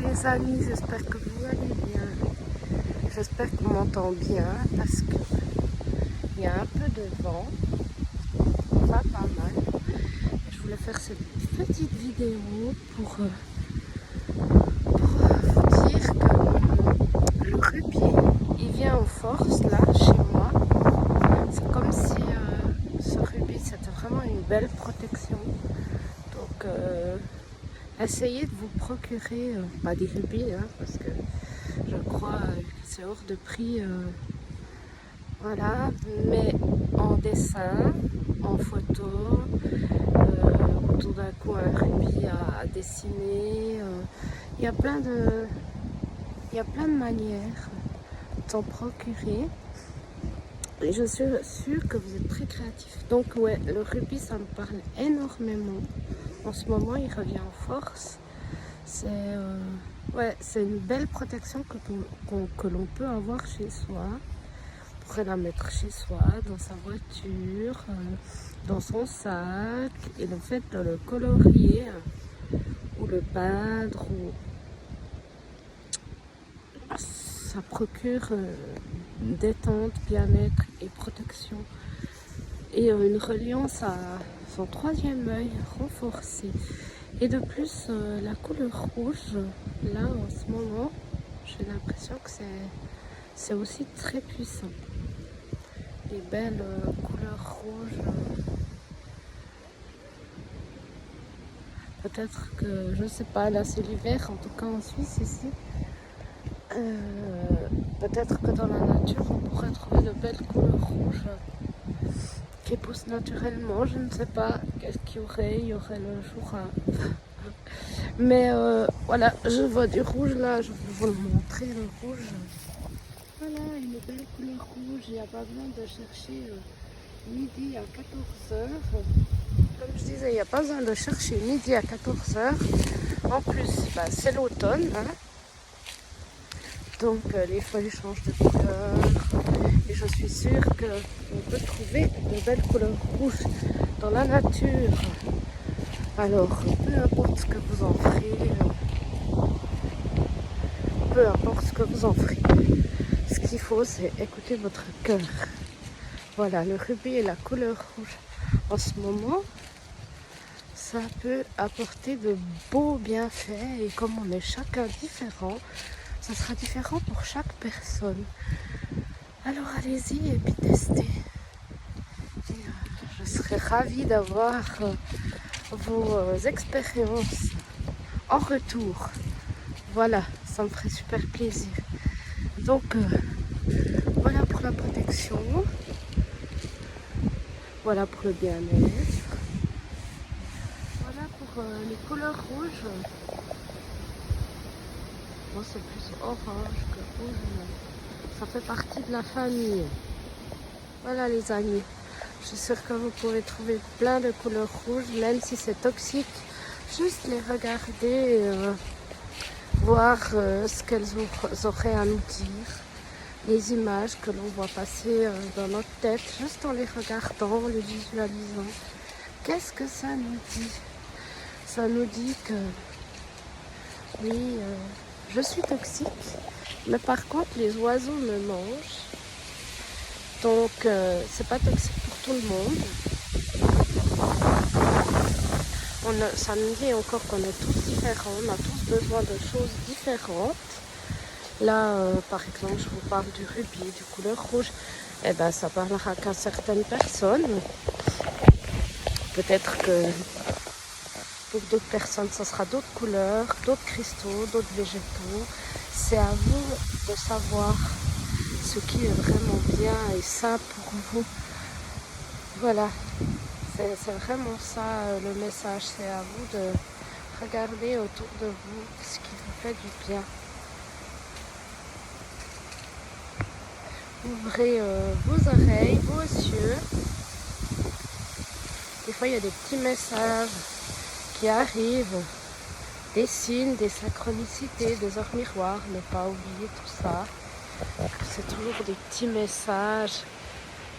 les amis, j'espère que vous allez bien. J'espère qu'on m'entend bien parce que il y a un peu de vent, pas mal. Je voulais faire cette petite vidéo pour vous dire que le rugby, il vient en force là chez moi. C'est comme si ce rugby c'était vraiment une belle protection. Donc essayez de vous procurer, pas des rugby, hein, parce que je crois que c'est hors de prix, voilà, mais en dessin, en photo, tout d'un coup un rugby à dessiner, il y a plein de manières de s'en procurer. Et je suis sûre que vous êtes très créatifs. Donc ouais, le rugby, ça me parle énormément. En ce moment, il revient en force. C'est une belle protection que l'on peut avoir chez soi. On pourrait la mettre chez soi, dans sa voiture, dans son sac. Et le fait de le colorier ou le peindre, ça procure détente, bien-être et protection. Et une reliance à son troisième œil renforcé. Et de plus, la couleur rouge, là en ce moment, j'ai l'impression que c'est aussi très puissant. Les belles couleurs rouges. Peut-être que, je sais pas, là c'est l'hiver, en tout cas en Suisse ici. Peut-être que dans la nature, on pourrait trouver de belles couleurs rouges qui poussent naturellement. Je ne sais pas qu'est-ce qu'il y aurait. Il y aurait le jour. Mais voilà, je vois du rouge là, je vais vous le montrer, le rouge. Voilà, une belle couleur rouge, il n'y a pas besoin de chercher midi à 14h. Comme je disais, il n'y a pas besoin de chercher midi à 14h. En plus, c'est l'automne, hein. Donc les feuilles changent de couleur. Et je suis sûre qu'on peut trouver de belles couleurs rouges dans la nature. Alors, peu importe ce que vous en ferez, ce qu'il faut, c'est écouter votre cœur. Voilà, le rubis et la couleur rouge. En ce moment, ça peut apporter de beaux bienfaits. Et comme on est chacun différent, ça sera différent pour chaque personne. Alors allez-y et puis testez. Et, je serais ravie d'avoir vos expériences en retour. Voilà, ça me ferait super plaisir. Donc voilà pour la protection, voilà pour le bien-être, voilà pour les couleurs rouges. Bon, c'est plus orange que rouge, ça fait partie de la famille. Voilà les amis, je suis sûre que vous pouvez trouver plein de couleurs rouges, même si c'est toxique. Juste les regarder, voir ce qu'elles auraient à nous dire, les images que l'on voit passer dans notre tête, juste en les regardant, en les visualisant. Qu'est-ce que ça nous dit? Ça nous dit que oui, je suis toxique, mais par contre les oiseaux me mangent, donc c'est pas toxique pour tout le monde. Ça nous dit encore qu'on est tous différents, on a tous besoin de choses différentes. Là, par exemple, je vous parle du rubis, du couleur rouge. Eh ben, ça parlera qu'à certaines personnes. Peut-être que pour d'autres personnes, ça sera d'autres couleurs, d'autres cristaux, d'autres végétaux. C'est à vous de savoir ce qui est vraiment bien et sain pour vous. Voilà. C'est vraiment ça le message, c'est à vous de regarder autour de vous ce qui vous fait du bien. Ouvrez vos oreilles, vos yeux. Des fois il y a des petits messages qui arrivent, des signes, des synchronicités, des heures miroirs, ne pas oublier tout ça. C'est toujours des petits messages,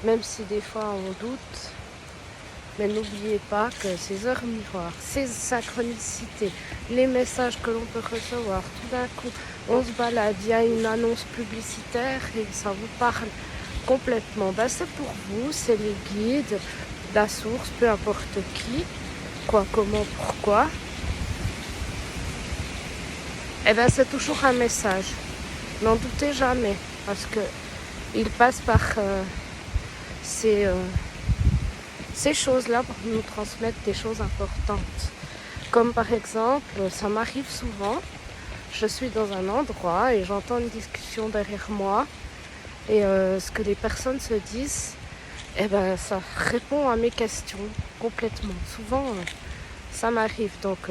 même si des fois on doute. Mais n'oubliez pas que ces heures miroirs, ces synchronicités, les messages que l'on peut recevoir, tout d'un coup, on se balade, il y a une annonce publicitaire et ça vous parle complètement. Ben, c'est pour vous, c'est les guides, la source, peu importe qui, quoi, comment, pourquoi. Eh bien, c'est toujours un message. N'en doutez jamais, parce que il passe par ces choses-là pour nous transmettre des choses importantes. Comme par exemple, ça m'arrive souvent, je suis dans un endroit et j'entends une discussion derrière moi et ce que les personnes se disent, eh ben, ça répond à mes questions complètement. Souvent, ça m'arrive. Donc,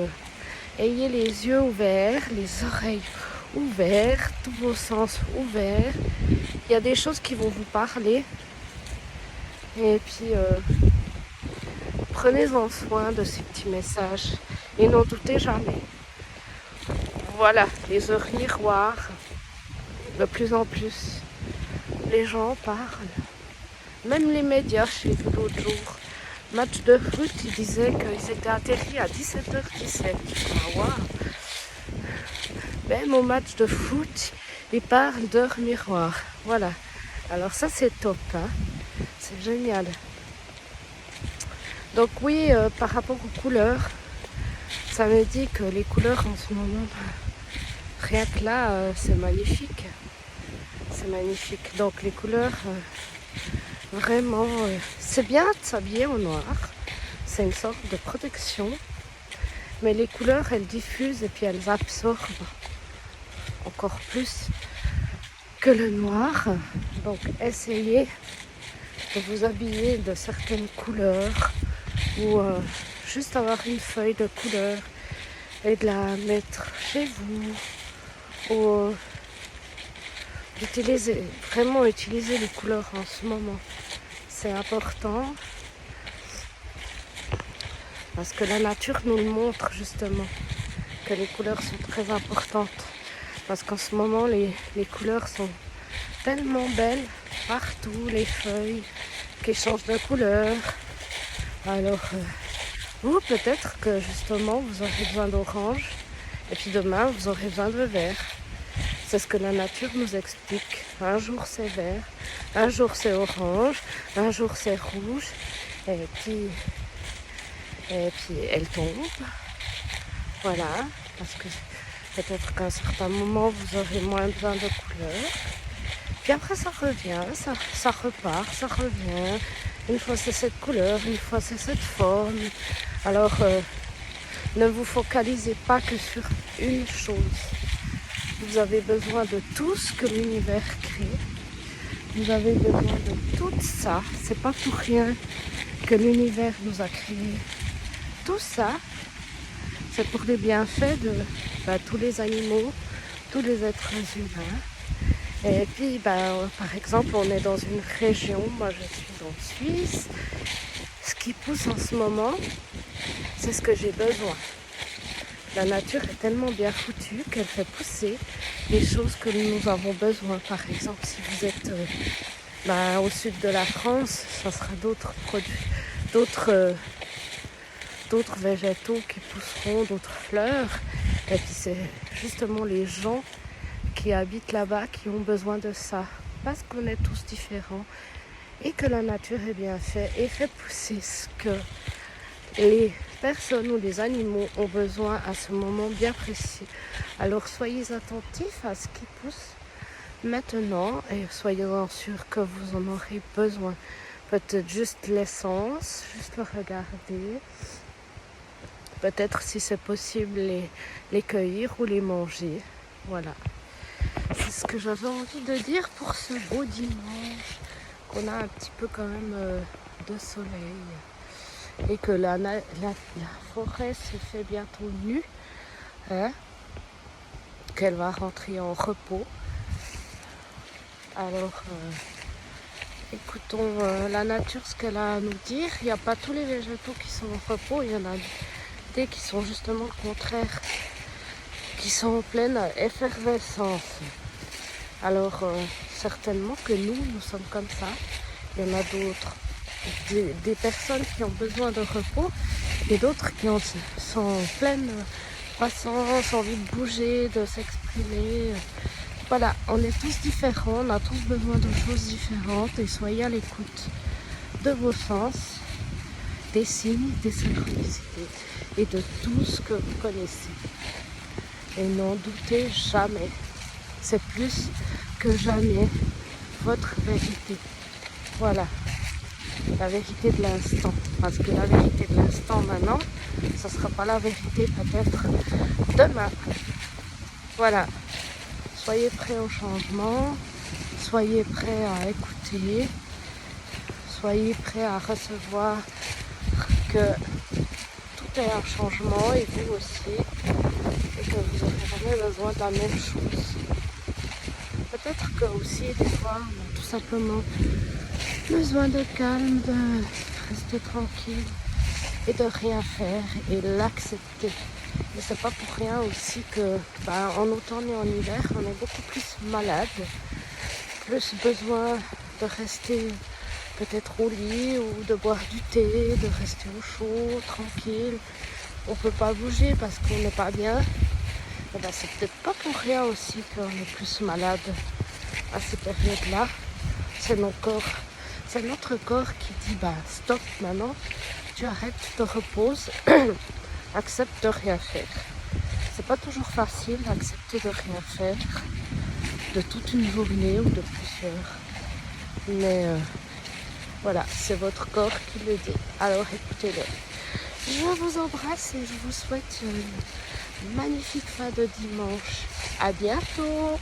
ayez les yeux ouverts, les oreilles ouvertes, tous vos sens ouverts. Il y a des choses qui vont vous parler. Et puis, prenez-en soin de ces petits messages et n'en doutez jamais. Voilà, les heures miroirs, de plus en plus, les gens parlent. Même les médias, j'ai vu l'autre jour, match de foot, ils disaient qu'ils étaient atterris à 17h17. Ah, wow. Même au match de foot, ils parlent d'heures miroirs. Voilà, alors ça c'est top, hein. C'est génial. Donc oui, par rapport aux couleurs, ça me dit que les couleurs en ce moment, rien que là, c'est magnifique. C'est magnifique. Donc les couleurs, vraiment, c'est bien de s'habiller en noir. C'est une sorte de protection. Mais les couleurs, elles diffusent et puis elles absorbent encore plus que le noir. Donc essayez de vous habiller de certaines couleurs ou juste avoir une feuille de couleur et de la mettre chez vous ou vraiment utiliser les couleurs en ce moment. C'est important parce que la nature nous le montre justement, que les couleurs sont très importantes. Parce qu'en ce moment, les couleurs sont tellement belles partout, les feuilles qui changent de couleur. Alors, vous, peut-être que justement, vous aurez besoin d'orange et puis demain, vous aurez besoin de vert. C'est ce que la nature nous explique. Un jour, c'est vert, un jour, c'est orange, un jour, c'est rouge. Et puis elle tombe. Voilà, parce que peut-être qu'à un certain moment, vous aurez moins besoin de couleurs. Puis après, ça revient, ça repart, ça revient. Une fois, c'est cette couleur, une fois, c'est cette forme. Alors, ne vous focalisez pas que sur une chose. Vous avez besoin de tout ce que l'univers crée. Vous avez besoin de tout ça. C'est pas pour rien que l'univers nous a créé. Tout ça, c'est pour les bienfaits de tous les animaux, tous les êtres humains. Et puis, par exemple, on est dans une région, moi je suis en Suisse. Ce qui pousse en ce moment, c'est ce que j'ai besoin. La nature est tellement bien foutue qu'elle fait pousser les choses que nous avons besoin. Par exemple, si vous êtes au sud de la France, ça sera d'autres produits, d'autres végétaux qui pousseront, d'autres fleurs. Et puis c'est justement les gens qui habitent là-bas qui ont besoin de ça. Parce qu'on est tous différents et que la nature est bien faite et fait pousser ce que les personnes ou les animaux ont besoin à ce moment bien précis. Alors soyez attentifs à ce qui pousse maintenant et soyez-en sûrs que vous en aurez besoin. Peut-être juste l'essence, juste le regarder. Peut-être si c'est possible les cueillir ou les manger. Voilà. C'est ce que j'avais envie de dire pour ce beau dimanche. Qu'on a un petit peu quand même de soleil. Et que la forêt se fait bientôt nue. Hein, qu'elle va rentrer en repos. Alors, écoutons la nature, ce qu'elle a à nous dire. Il n'y a pas tous les végétaux qui sont en repos. Il y en a des qui sont justement le contraire. Qui sont en pleine effervescence. Alors, certainement que nous sommes comme ça. Il y en a d'autres des personnes qui ont besoin de repos et d'autres qui sont en pleine croissance, envie de bouger, de s'exprimer. Voilà, on est tous différents, on a tous besoin de choses différentes et soyez à l'écoute de vos sens, des signes, des synchronicités et de tout ce que vous connaissez. Et n'en doutez jamais, c'est plus que jamais votre vérité. Voilà, la vérité de l'instant. Parce que la vérité de l'instant maintenant, ce ne sera pas la vérité peut-être demain. Voilà, soyez prêts au changement, soyez prêts à écouter, soyez prêts à recevoir que tout est un changement et vous aussi, et que vous n'aurez jamais besoin de la même chose. Peut-être que aussi des fois on a tout simplement besoin de calme, de rester tranquille et de rien faire et l'accepter. Et c'est pas pour rien aussi que en automne et en hiver on est beaucoup plus malade, plus besoin de rester peut-être au lit ou de boire du thé, de rester au chaud, tranquille. On peut pas bouger parce qu'on n'est pas bien. Et c'est peut-être pas pour rien aussi qu'on est plus malade à ces périodes-là. C'est notre corps qui dit stop maintenant, tu arrêtes, tu te reposes, accepte de rien faire. C'est pas toujours facile d'accepter de rien faire, de toute une journée ou de plusieurs. Mais voilà, c'est votre corps qui le dit. Alors écoutez-le. Je vous embrasse et je vous souhaite une magnifique fin de dimanche. À bientôt!